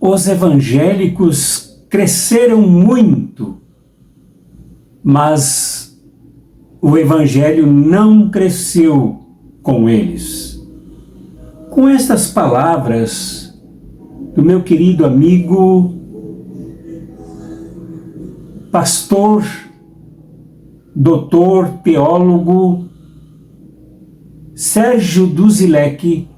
Os evangélicos cresceram muito, mas o evangelho não cresceu com eles. Com estas palavras do meu querido amigo, pastor, doutor, teólogo, Sérgio Duzilek,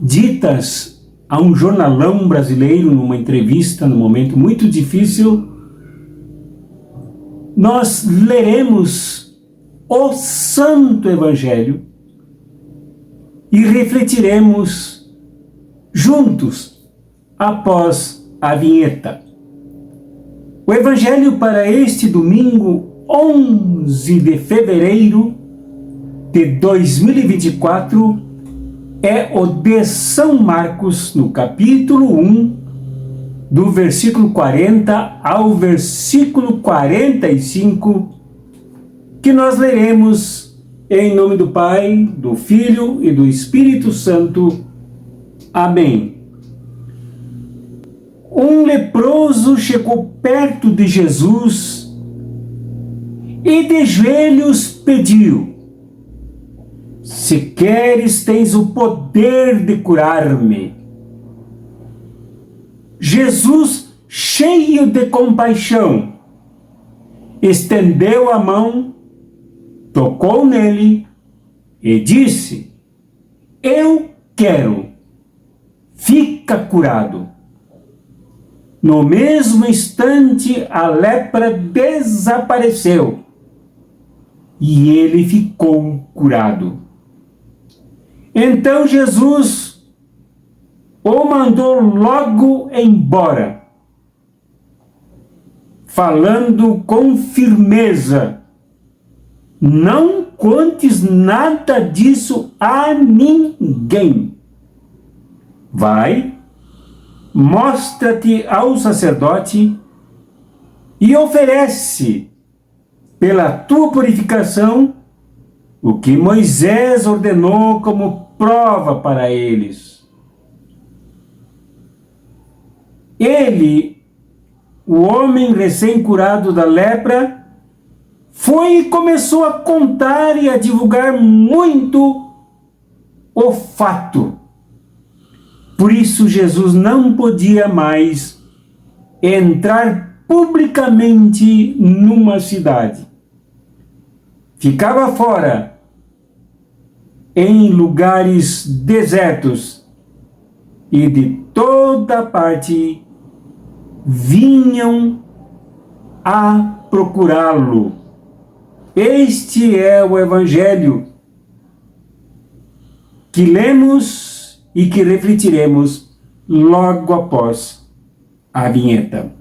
ditas a um jornalão brasileiro numa entrevista num momento muito difícil, nós leremos o Santo Evangelho e refletiremos juntos após a vinheta. O Evangelho para este domingo, 11 de fevereiro de 2024, é o de São Marcos, no capítulo 1, do versículo 40 ao versículo 45, que nós leremos em nome do Pai, do Filho e do Espírito Santo. Amém. Um leproso chegou perto de Jesus e de joelhos pediu: se queres, tens o poder de curar-me. Jesus, cheio de compaixão, estendeu a mão, tocou nele e disse: eu quero, fica curado. No mesmo instante, a lepra desapareceu e ele ficou curado. Então Jesus o mandou logo embora, falando com firmeza: não contes nada disso a ninguém. Vai, mostra-te ao sacerdote e oferece, pela tua purificação, o que Moisés ordenou como prova para eles. Ele, o homem recém-curado da lepra, foi e começou a contar e a divulgar muito o fato. Por isso Jesus não podia mais entrar publicamente numa cidade. Ficava fora, em lugares desertos, e de toda parte vinham a procurá-lo. Este é o Evangelho que lemos e que refletiremos logo após a vinheta.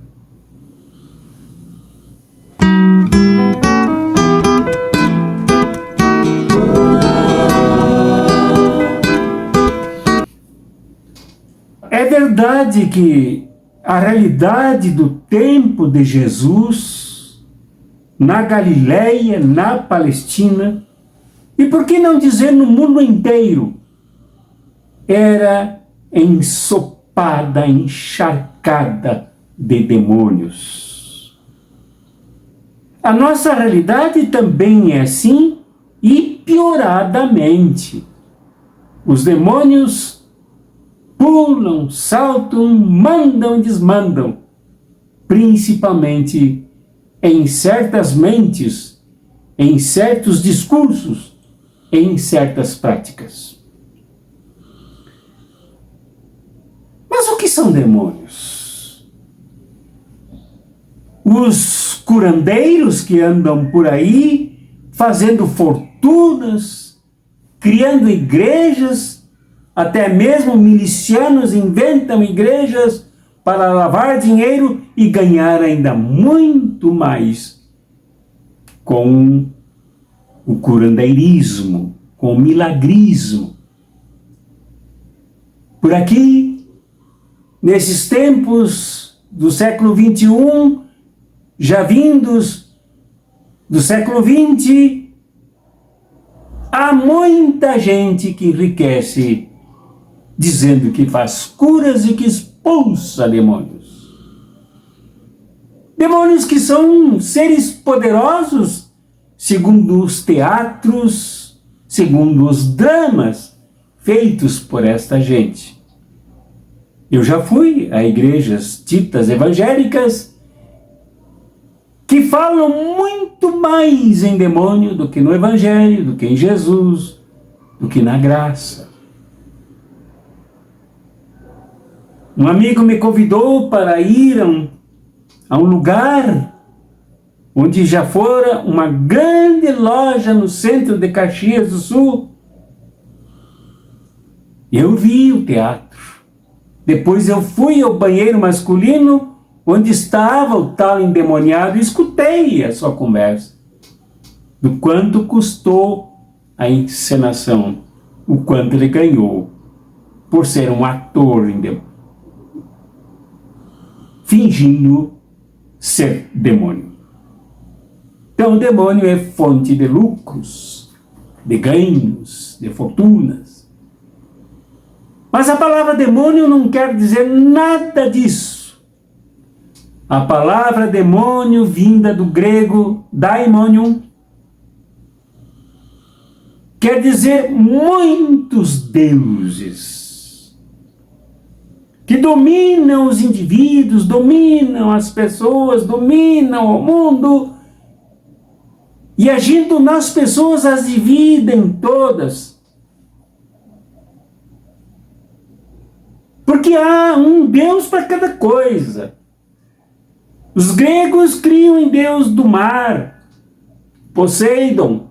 É verdade que a realidade do tempo de Jesus na Galileia, na Palestina, e por que não dizer no mundo inteiro, era ensopada, encharcada de demônios. A nossa realidade também é assim e pioradamente. Os demônios pulam, saltam, mandam e desmandam, principalmente em certas mentes, em certos discursos, em certas práticas. Mas o que são demônios? Os curandeiros que andam por aí fazendo fortunas, criando igrejas, até mesmo milicianos inventam igrejas para lavar dinheiro e ganhar ainda muito mais com o curandeirismo, com o milagrismo. Por aqui, nesses tempos do século XXI, já vindos do século XX, há muita gente que enriquece dizendo que faz curas e que expulsa demônios. Demônios que são seres poderosos, segundo os teatros, segundo os dramas feitos por esta gente. Eu já fui a igrejas ditas evangélicas que falam muito mais em demônio do que no Evangelho, do que em Jesus, do que na graça. Um amigo me convidou para ir a um lugar onde já fora uma grande loja no centro de Caxias do Sul. Eu vi o teatro. Depois eu fui ao banheiro masculino onde estava o tal endemoniado e escutei a sua conversa. Do quanto custou a encenação, o quanto ele ganhou por ser um ator fingindo ser demônio. Então o demônio é fonte de lucros, de ganhos, de fortunas. Mas a palavra demônio não quer dizer nada disso. A palavra demônio, vinda do grego daimonion, quer dizer muitos deuses, que dominam os indivíduos, dominam as pessoas, dominam o mundo, e agindo nas pessoas as dividem todas. Porque há um Deus para cada coisa. Os gregos criam em Deus do mar, Poseidon.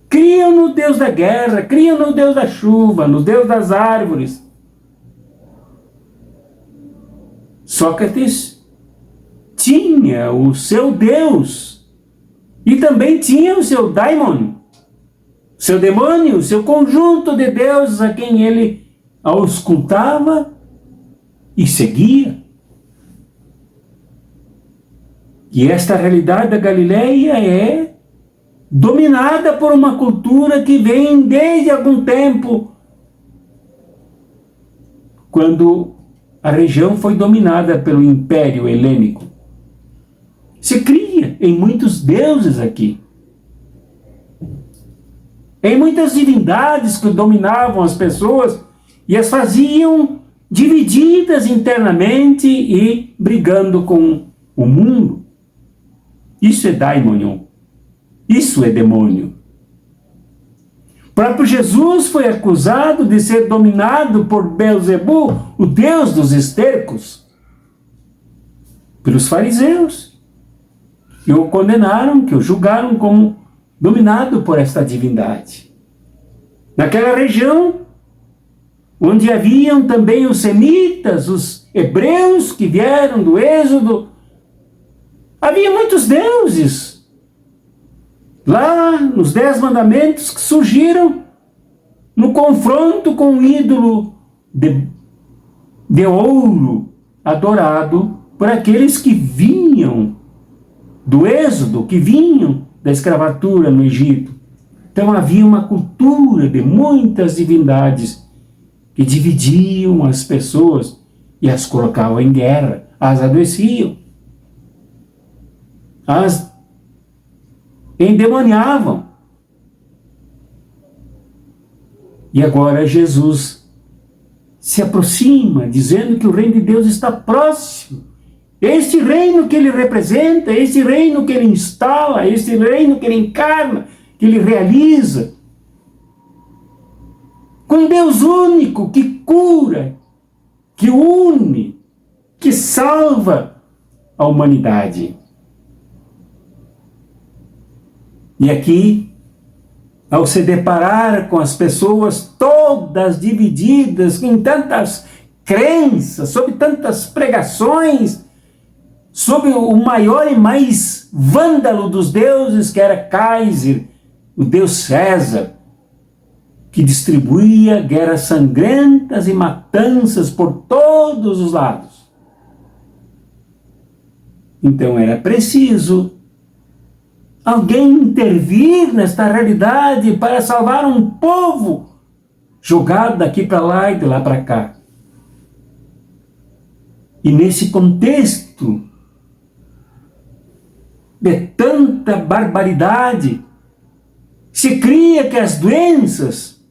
Criam no Deus da guerra, criam no Deus da chuva, no Deus das árvores. Sócrates tinha o seu Deus e também tinha o seu daimon, seu demônio, o seu conjunto de deuses a quem ele auscultava e seguia. E esta realidade da Galileia é dominada por uma cultura que vem desde algum tempo, quando a região foi dominada pelo Império Helênico. Se cria em muitos deuses aqui, em muitas divindades que dominavam as pessoas e as faziam divididas internamente e brigando com o mundo. Isso é daimonion. Isso é demônio. O próprio Jesus foi acusado de ser dominado por Belzebu, o deus dos estercos, pelos fariseus, que o condenaram, que o julgaram como dominado por esta divindade. Naquela região, onde haviam também os semitas, os hebreus que vieram do Êxodo, havia muitos deuses. Lá nos 10 mandamentos que surgiram no confronto com um ídolo de ouro adorado por aqueles que vinham do Êxodo, que vinham da escravatura no Egito. Então havia uma cultura de muitas divindades que dividiam as pessoas e as colocavam em guerra, as adoeciam, as endemoniavam. E agora Jesus se aproxima, dizendo que o reino de Deus está próximo. Este reino que ele representa, este reino que ele instala, este reino que ele encarna, que ele realiza. Com Deus único, que cura, que une, que salva a humanidade. E aqui, ao se deparar com as pessoas todas divididas em tantas crenças, sob tantas pregações, sob o maior e mais vândalo dos deuses, que era Kaiser, o deus César, que distribuía guerras sangrentas e matanças por todos os lados. Então era preciso alguém intervir nesta realidade para salvar um povo jogado daqui para lá e de lá para cá. E nesse contexto de tanta barbaridade, se cria que as doenças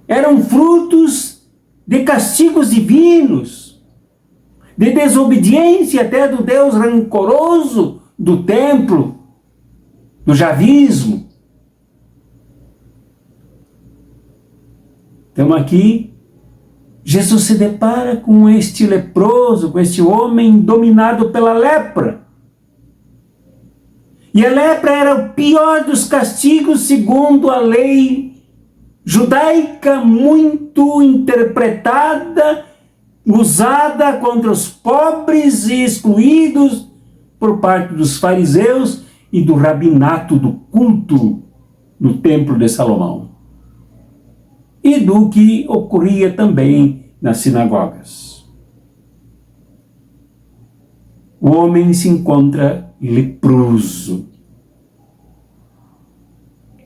eram frutos de castigos divinos, de desobediência até do Deus rancoroso do templo, do javismo. Então aqui, Jesus se depara com este leproso, com este homem dominado pela lepra. E a lepra era o pior dos castigos segundo a lei judaica, muito interpretada, usada contra os pobres e excluídos por parte dos fariseus e do rabinato do culto no templo de Salomão. E do que ocorria também nas sinagogas. O homem se encontra leproso.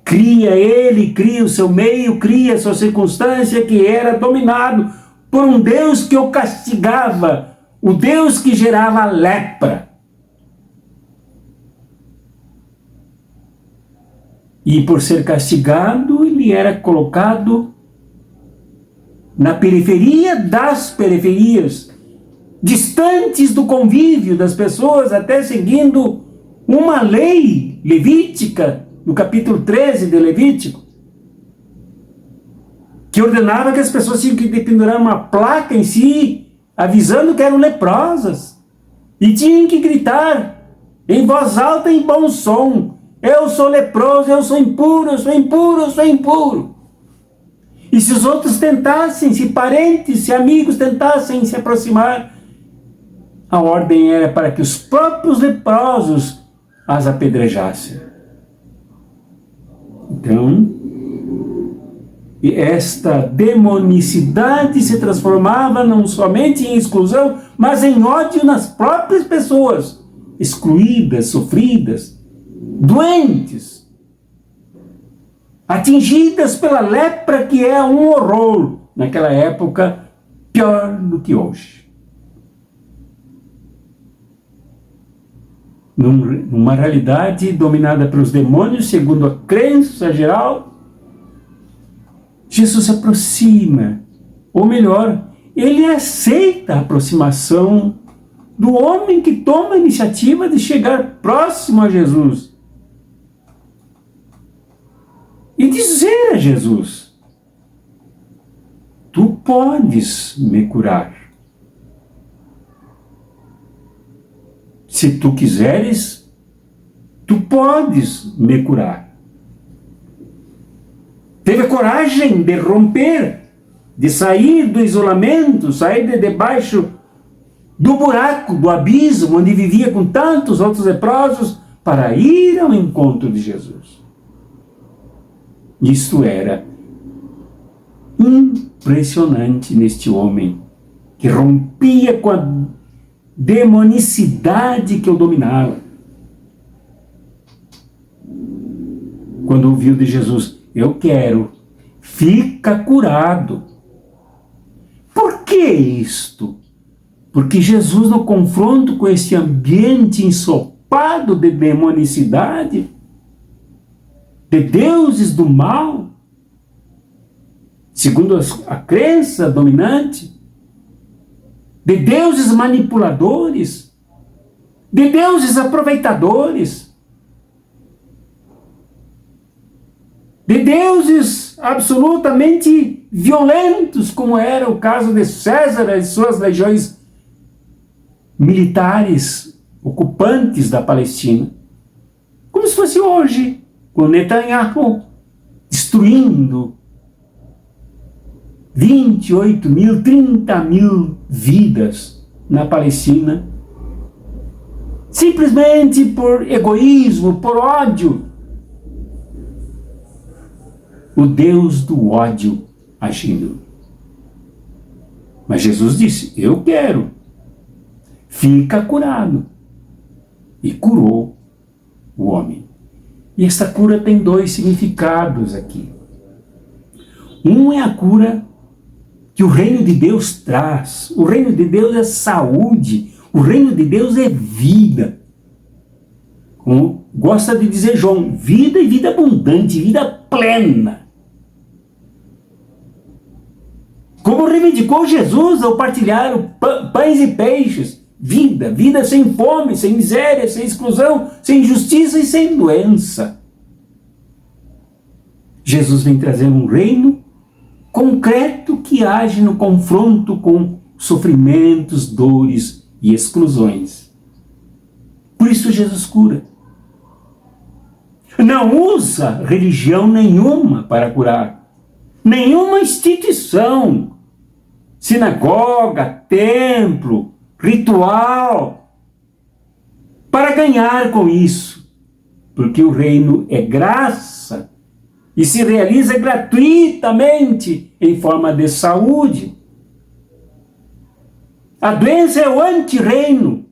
Cria o seu meio, cria a sua circunstância, que era dominado por um Deus que o castigava, o Deus que gerava lepra. E por ser castigado, ele era colocado na periferia das periferias, distantes do convívio das pessoas, até seguindo uma lei levítica, no capítulo 13 de Levítico, que ordenava que as pessoas tinham que pendurar uma placa em si, avisando que eram leprosas, e tinham que gritar em voz alta e em bom som: eu sou leproso, eu sou impuro, eu sou impuro, eu sou impuro. E se os outros tentassem, se parentes, se amigos tentassem se aproximar, a ordem era para que os próprios leprosos as apedrejassem. Então, esta demonicidade se transformava não somente em exclusão, mas em ódio nas próprias pessoas, excluídas, sofridas, doentes, atingidas pela lepra, que é um horror naquela época, pior do que hoje. Numa realidade dominada pelos demônios, segundo a crença geral, Jesus se aproxima, ou melhor, ele aceita a aproximação do homem que toma a iniciativa de chegar próximo a Jesus e dizer a Jesus: tu podes me curar. Se tu quiseres, tu podes me curar. Teve a coragem de romper, de sair do isolamento, sair de debaixo do buraco, do abismo, onde vivia com tantos outros leprosos, para ir ao encontro de Jesus. Isto era impressionante neste homem, que rompia com a demonicidade que o dominava. Quando ouviu de Jesus: eu quero, fica curado. Por que isto? Porque Jesus, no confronto com esse ambiente ensopado de demonicidade, de deuses do mal, segundo a crença dominante, de deuses manipuladores, de deuses aproveitadores, de deuses absolutamente violentos, como era o caso de César e suas legiões militares ocupantes da Palestina. Como se fosse hoje, com Netanyahu destruindo 28 mil, 30 mil vidas na Palestina, simplesmente por egoísmo, por ódio. O Deus do ódio agindo. Mas Jesus disse: eu quero, fica curado. E curou o homem. E essa cura tem dois significados aqui. Um é a cura que o reino de Deus traz. O reino de Deus é saúde, o reino de Deus é vida. Como gosta de dizer João, vida e vida abundante, vida plena. Como reivindicou Jesus ao partilhar pães e peixes, vida, vida sem fome, sem miséria, sem exclusão, sem injustiça e sem doença. Jesus vem trazendo um reino concreto que age no confronto com sofrimentos, dores e exclusões. Por isso Jesus cura. Não usa religião nenhuma para curar. Nenhuma instituição, sinagoga, templo, ritual, para ganhar com isso. Porque o reino é graça e se realiza gratuitamente em forma de saúde. A doença é o anti-reino.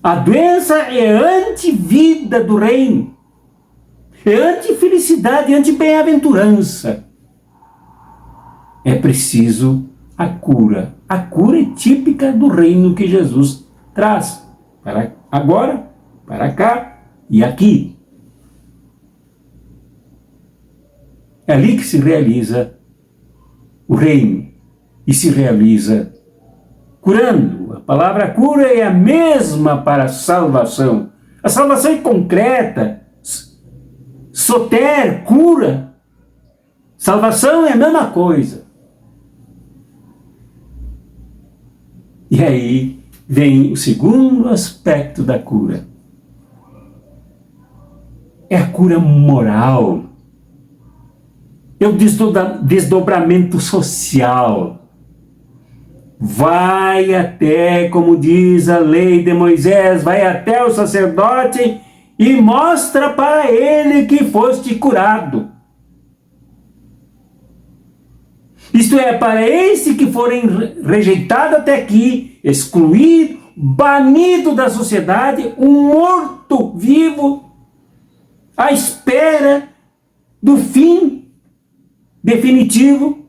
A doença é anti-vida do reino. É anti-felicidade, anti-bem-aventurança. É preciso a cura. A cura é típica do reino que Jesus traz. Para agora, para cá e aqui. É ali que se realiza o reino. E se realiza curando. A palavra cura é a mesma para a salvação. A salvação é concreta. Soter, cura. Salvação é a mesma coisa. E aí vem o segundo aspecto da cura. É a cura moral. É o desdobramento social. Vai até, como diz a lei de Moisés, vai até o sacerdote e mostra para ele que foste curado. Isto é, para esse que forem rejeitado até aqui, excluído, banido da sociedade, um morto vivo, à espera do fim definitivo,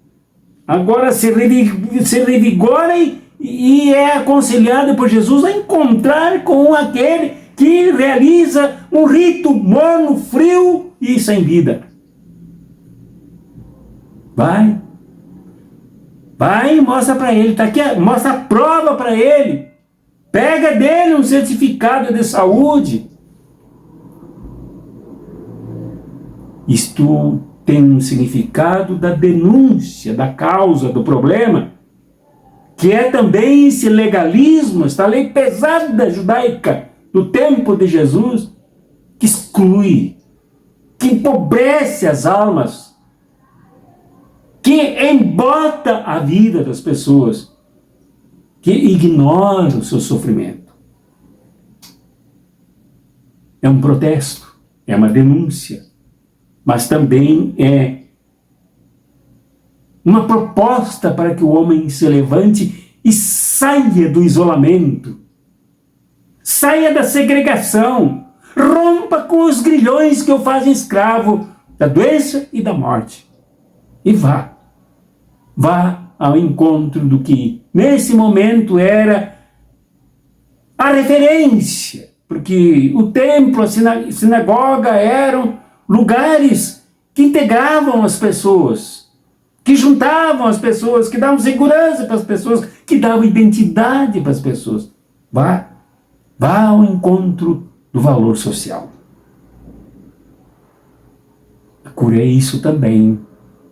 agora se revigora e é aconselhado por Jesus a encontrar com aquele que realiza um rito morno, frio e sem vida. Vai e mostra para ele, tá aqui, mostra a prova para ele, pega dele um certificado de saúde. Isto tem um significado da denúncia, da causa, do problema, que é também esse legalismo, esta lei pesada judaica do tempo de Jesus, que exclui, que empobrece as almas, que embota a vida das pessoas, que ignora o seu sofrimento. É um protesto, é uma denúncia, mas também é uma proposta para que o homem se levante e saia do isolamento, saia da segregação, rompa com os grilhões que o fazem escravo da doença e da morte. E vá ao encontro do que nesse momento era a referência, porque o templo, a sinagoga eram lugares que integravam as pessoas, que juntavam as pessoas, que davam segurança para as pessoas, que davam identidade para as pessoas. Vá ao encontro do valor social. A cura é isso também.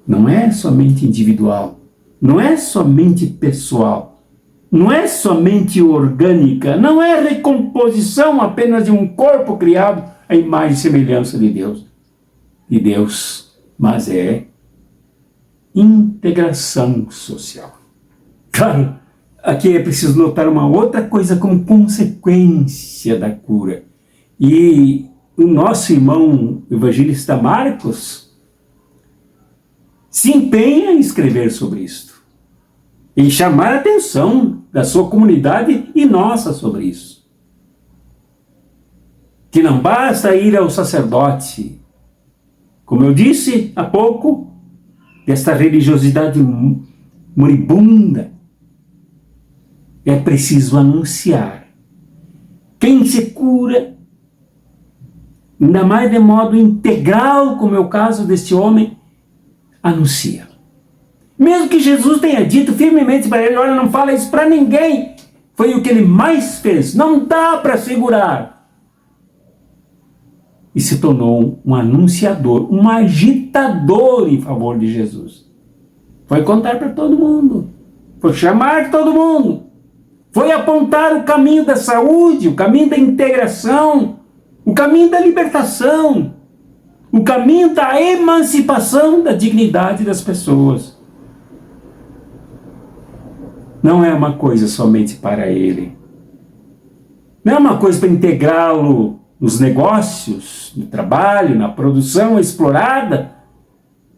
Não é somente individual, não é somente pessoal, não é somente orgânica, não é recomposição apenas de um corpo criado à imagem e semelhança de Deus, mas é integração social. Claro, aqui é preciso notar uma outra coisa como consequência da cura. E o nosso irmão evangelista Marcos se empenha em escrever sobre isto, em chamar a atenção da sua comunidade e nossa sobre isso. Que não basta ir ao sacerdote. Como eu disse há pouco, desta religiosidade moribunda. É preciso anunciar. Quem se cura, ainda mais de modo integral, como é o caso deste homem, anuncia. Mesmo que Jesus tenha dito firmemente para ele, olha, não fala isso para ninguém, foi o que ele mais fez, não dá para segurar. E se tornou um anunciador, um agitador em favor de Jesus. Foi contar para todo mundo, foi chamar todo mundo, foi apontar o caminho da saúde, o caminho da integração, o caminho da libertação, o caminho da emancipação da dignidade das pessoas. Não é uma coisa somente para ele. Não é uma coisa para integrá-lo nos negócios, no trabalho, na produção explorada,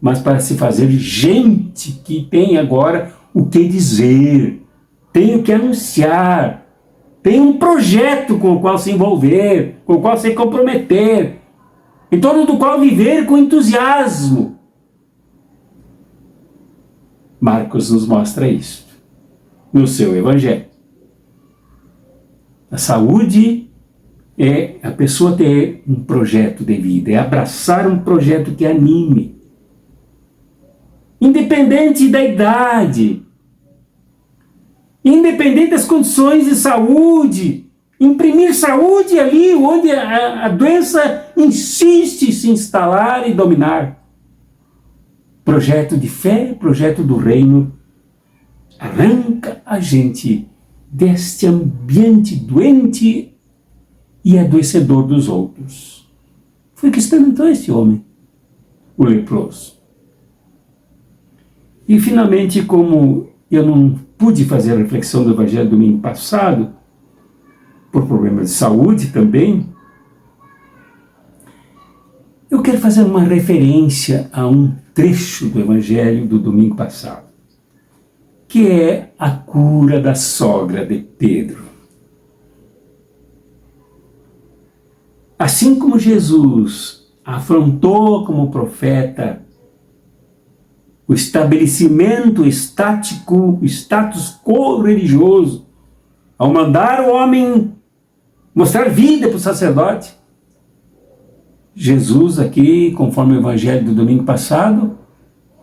mas para se fazer gente que tem agora o que dizer, tem o que anunciar, tem um projeto com o qual se envolver, com o qual se comprometer, em torno do qual viver com entusiasmo. Marcos nos mostra isso no seu evangelho. A saúde é a pessoa ter um projeto de vida, é abraçar um projeto que anime. Independente da idade, independente das condições de saúde, imprimir saúde ali onde a doença insiste em se instalar e dominar. Projeto de fé, projeto do reino, arranca a gente deste ambiente doente e adoecedor dos outros. Foi o que experimentou este homem, o leproso. E finalmente, como eu não pude fazer a reflexão do Evangelho domingo passado, por problemas de saúde também, eu quero fazer uma referência a um trecho do Evangelho do domingo passado, que é a cura da sogra de Pedro. Assim como Jesus afrontou como profeta o estabelecimento estático, o status quo religioso, ao mandar o homem mostrar vida para o sacerdote, Jesus aqui, conforme o Evangelho do domingo passado,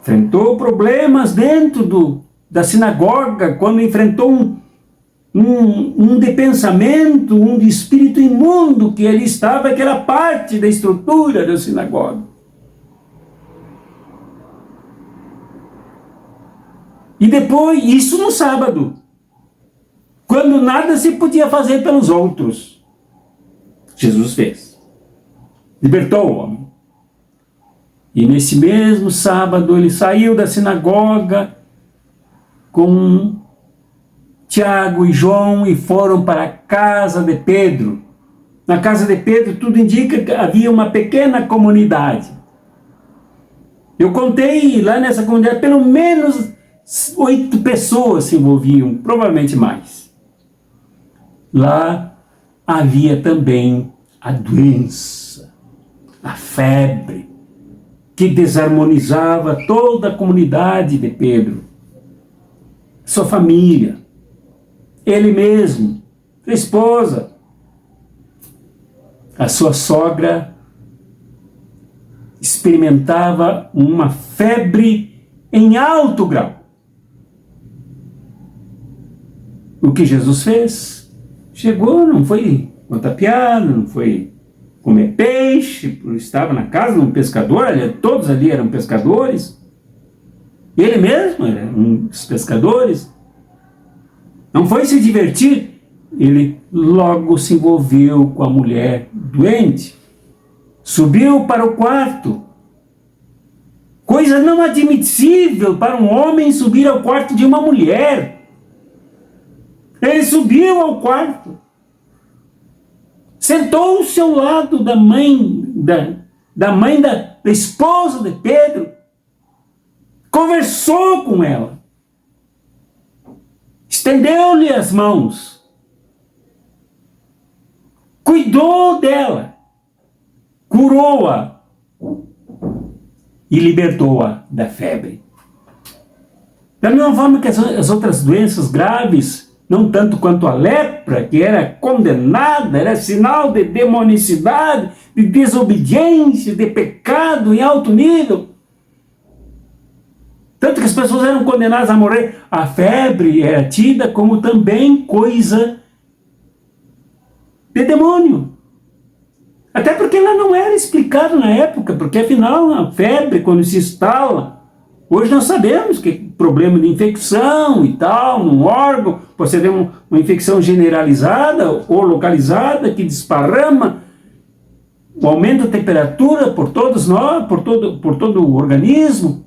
enfrentou problemas dentro da sinagoga, quando enfrentou um de pensamento, um de espírito imundo que ali estava, que era parte da estrutura da sinagoga. E depois, isso no sábado, quando nada se podia fazer pelos outros, Jesus fez. Libertou o homem. E nesse mesmo sábado ele saiu da sinagoga com Tiago e João e foram para a casa de Pedro. Na casa de Pedro tudo indica que havia uma pequena comunidade. Eu contei lá nessa comunidade, pelo menos 8 pessoas se envolviam, provavelmente mais. Lá havia também a doença, a febre, que desarmonizava toda a comunidade de Pedro, sua família, ele mesmo, sua esposa, a sua sogra experimentava uma febre em alto grau. O que Jesus fez? Chegou, não foi contar piada, não foi comer peixe, estava na casa de um pescador, todos ali eram pescadores, ele mesmo era um dos pescadores, não foi se divertir, ele logo se envolveu com a mulher doente, subiu para o quarto, coisa não admissível para um homem subir ao quarto de uma mulher. Ele subiu ao quarto, sentou-se ao lado da mãe, da esposa de Pedro, conversou com ela, estendeu-lhe as mãos, cuidou dela, curou-a e libertou-a da febre. Da mesma forma que as outras doenças graves, não tanto quanto a lepra, que era condenada, era sinal de demonicidade, de desobediência, de pecado em alto nível. Tanto que as pessoas eram condenadas a morrer. A febre era tida como também coisa de demônio. Até porque ela não era explicada na época, porque afinal a febre, quando se instala, hoje nós sabemos que é problema de infecção e tal, num órgão, pode ser uma infecção generalizada ou localizada que desparrama, o aumento da temperatura por todos nós, por todo o organismo.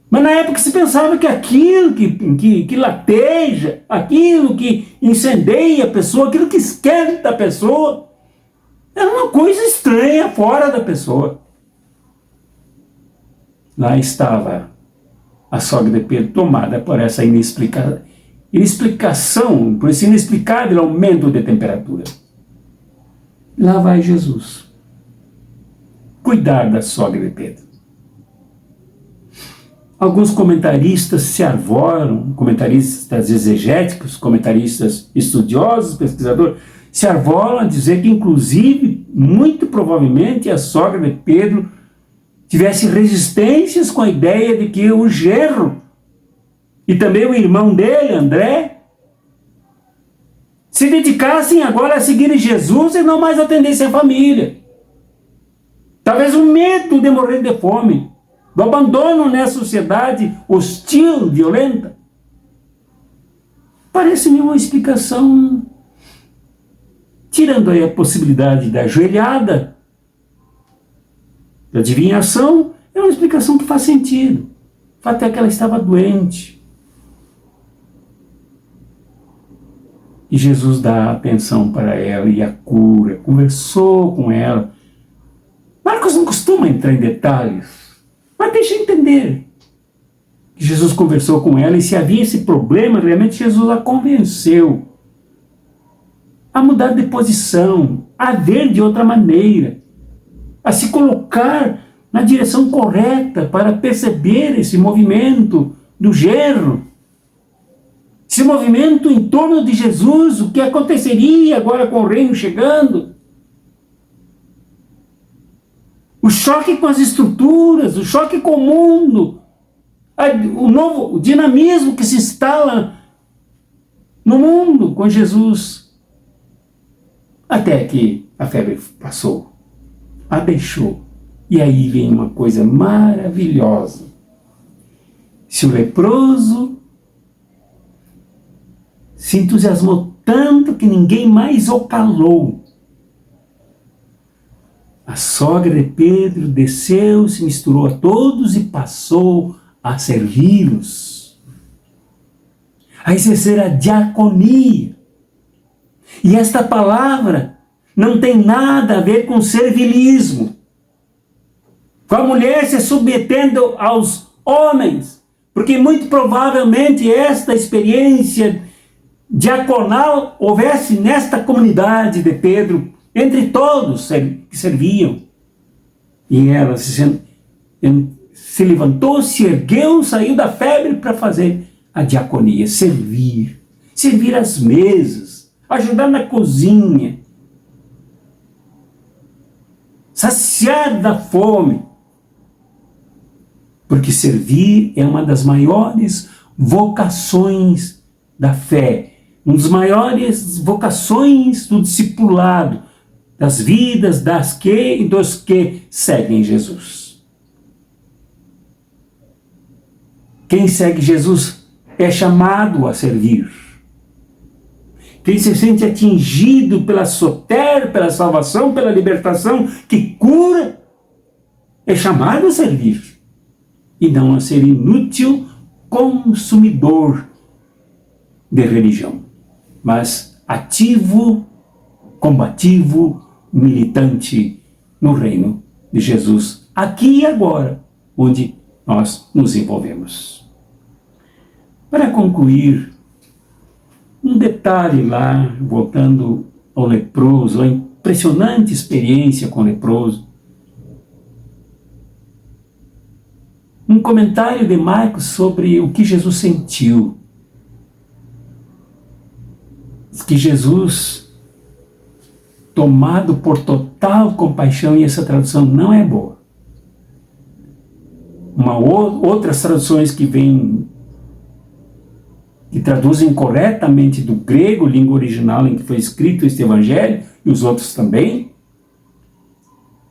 Mas na época se pensava que aquilo que lateja, aquilo que incendeia a pessoa, aquilo que esquenta a pessoa, era uma coisa estranha fora da pessoa. Lá estava a sogra de Pedro tomada por essa inexplicação, por esse inexplicável aumento de temperatura. Lá vai Jesus cuidar da sogra de Pedro. Alguns comentaristas se arvoram, comentaristas exegéticos, comentaristas estudiosos, pesquisadores, se arvoram a dizer que, inclusive, muito provavelmente, a sogra de Pedro tivesse resistências com a ideia de que o genro e também o irmão dele, André, se dedicassem agora a seguir Jesus e não mais atendessem a família. Talvez o medo de morrer de fome, do abandono nessa sociedade hostil, violenta. Parece-me uma explicação, tirando aí a possibilidade da ajoelhada, da adivinhação, é uma explicação que faz sentido. O fato é que ela estava doente. E Jesus dá atenção para ela e a cura, conversou com ela. Marcos não costuma entrar em detalhes, mas deixa entender que Jesus conversou com ela e se havia esse problema, realmente Jesus a convenceu a mudar de posição, a ver de outra maneira, a se colocar na direção correta para perceber esse movimento do genro, esse movimento em torno de Jesus, o que aconteceria agora com o reino chegando. O choque com as estruturas, o choque com o mundo, o dinamismo que se instala no mundo com Jesus. Até que a febre passou, a deixou. E aí vem uma coisa maravilhosa. Se o leproso se entusiasmou tanto que ninguém mais o calou, a sogra de Pedro desceu, se misturou a todos e passou a servi-los, a exercer a diaconia. E esta palavra não tem nada a ver com servilismo, com a mulher se submetendo aos homens, porque muito provavelmente esta experiência diaconal houvesse nesta comunidade de Pedro, entre todos que serviam. E ela se levantou, se ergueu, saiu da febre para fazer a diaconia, servir às mesas, ajudar na cozinha, saciar da fome. Porque servir é uma das maiores vocações da fé, uma das maiores vocações do discipulado, das vidas dos que seguem Jesus. Quem segue Jesus é chamado a servir. Quem se sente atingido pela soter, pela salvação, pela libertação que cura, é chamado a servir. E não a ser inútil consumidor de religião, mas ativo, combativo, militante no reino de Jesus, aqui e agora, onde nós nos envolvemos. Para concluir, um detalhe lá, voltando ao leproso, a impressionante experiência com o leproso. um comentário de Marcos sobre o que Jesus sentiu. Diz que Jesus, tomado por total compaixão, e essa tradução não é boa. Outras traduções que traduzem corretamente do grego, língua original em que foi escrito este evangelho, e os outros também,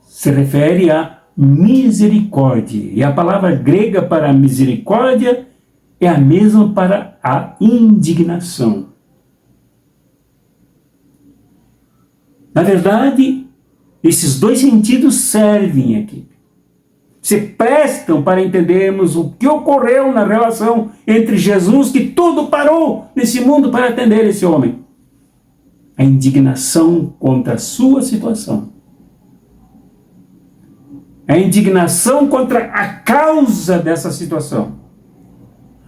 se refere a misericórdia. E a palavra grega para misericórdia é a mesma para a indignação. Na verdade, esses dois sentidos servem aqui. Se prestam para entendermos o que ocorreu na relação entre Jesus, que tudo parou nesse mundo para atender esse homem. A indignação contra a sua situação. A indignação contra a causa dessa situação.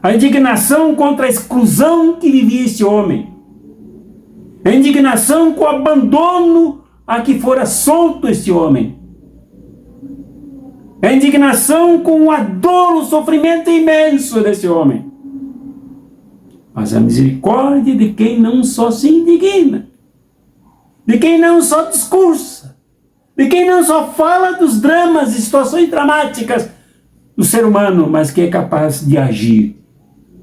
A indignação contra a exclusão que vivia este homem. A indignação com o abandono a que fora solto este homem. A indignação com a dor, o sofrimento imenso desse homem. Mas a misericórdia de quem não só se indigna, de quem não só discursa, de quem não só fala dos dramas e situações dramáticas do ser humano, mas que é capaz de agir.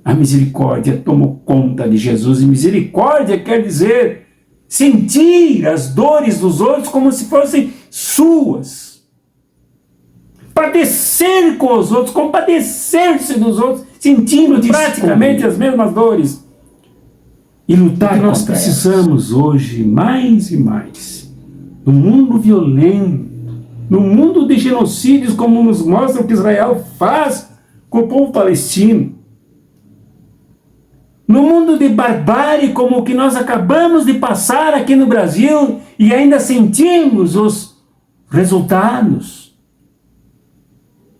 A misericórdia tomou conta de Jesus, e misericórdia quer dizer sentir as dores dos outros como se fossem suas. Padecer com os outros, compadecer-se dos outros, sentindo praticamente as mesmas dores. E lutar contra elas. Nós precisamos hoje, mais e mais, no mundo violento, no mundo de genocídios, como nos mostra o que Israel faz com o povo palestino, no mundo de barbárie como o que nós acabamos de passar aqui no Brasil e ainda sentimos os resultados.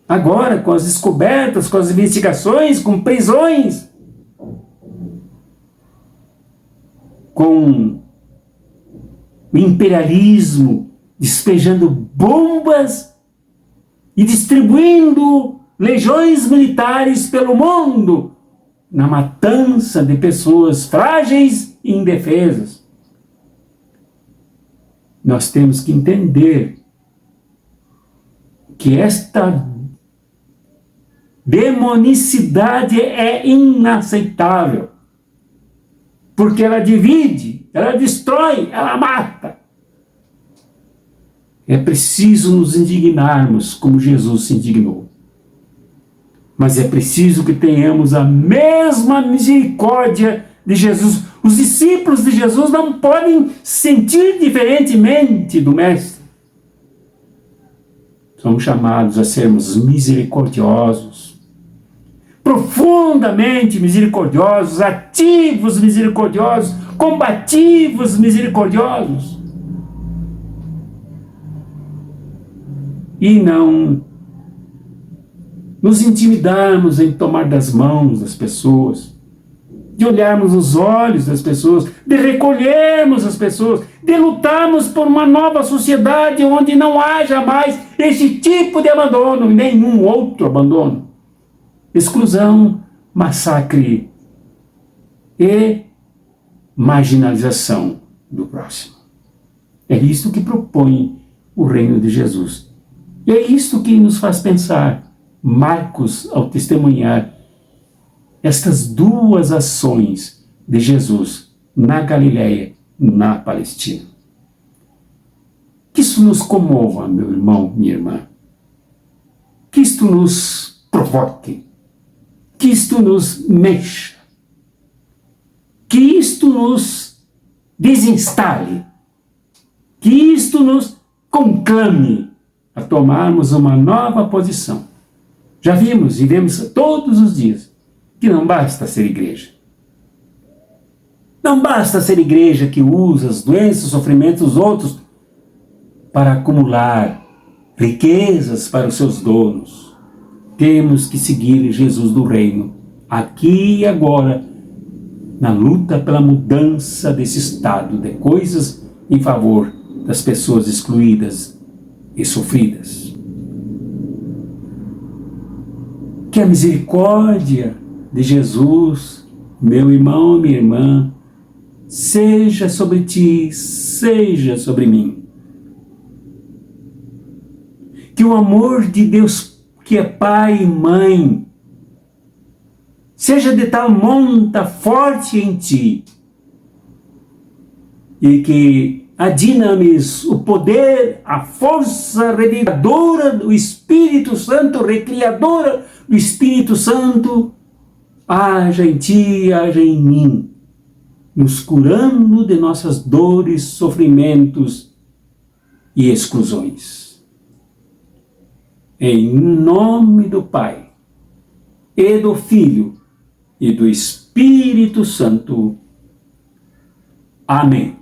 Agora, com as descobertas, com as investigações, com prisões, com o imperialismo despejando bombas e distribuindo legiões militares pelo mundo, na matança de pessoas frágeis e indefesas. Nós temos que entender que esta demonicidade é inaceitável, porque ela divide, ela destrói, ela mata. É preciso nos indignarmos como Jesus se indignou. Mas é preciso que tenhamos a mesma misericórdia de Jesus. Os discípulos de Jesus não podem sentir diferentemente do Mestre. Somos chamados a sermos misericordiosos, profundamente misericordiosos, ativos misericordiosos, combativos misericordiosos. E não nos intimidarmos em tomar das mãos das pessoas, de olharmos nos olhos das pessoas, de recolhermos as pessoas, de lutarmos por uma nova sociedade onde não haja mais esse tipo de abandono, nenhum outro abandono. Exclusão, massacre e marginalização do próximo. É isto que propõe o reino de Jesus. E é isto que nos faz pensar Marcos ao testemunhar estas duas ações de Jesus na Galileia, na Palestina. Que isso nos comova, meu irmão, minha irmã. Que isto nos provoque. Que isto nos mexa. Que isto nos desinstale. Que isto nos conclame a tomarmos uma nova posição. Já vimos e vemos todos os dias que não basta ser igreja. Não basta ser igreja que usa as doenças, os sofrimentos dos outros para acumular riquezas para os seus donos. Temos que seguir Jesus do reino, aqui e agora, na luta pela mudança desse estado de coisas em favor das pessoas excluídas e sofridas. Que a misericórdia de Jesus, meu irmão, minha irmã, seja sobre ti, seja sobre mim. Que o amor de Deus, que é Pai e Mãe, seja de tal monta forte em ti, e que a dinamis, o poder, a força revigradora do Espírito Santo, recriadora do Espírito Santo, haja em ti, haja em mim, nos curando de nossas dores, sofrimentos e exclusões. Em nome do Pai, e do Filho, e do Espírito Santo. Amém.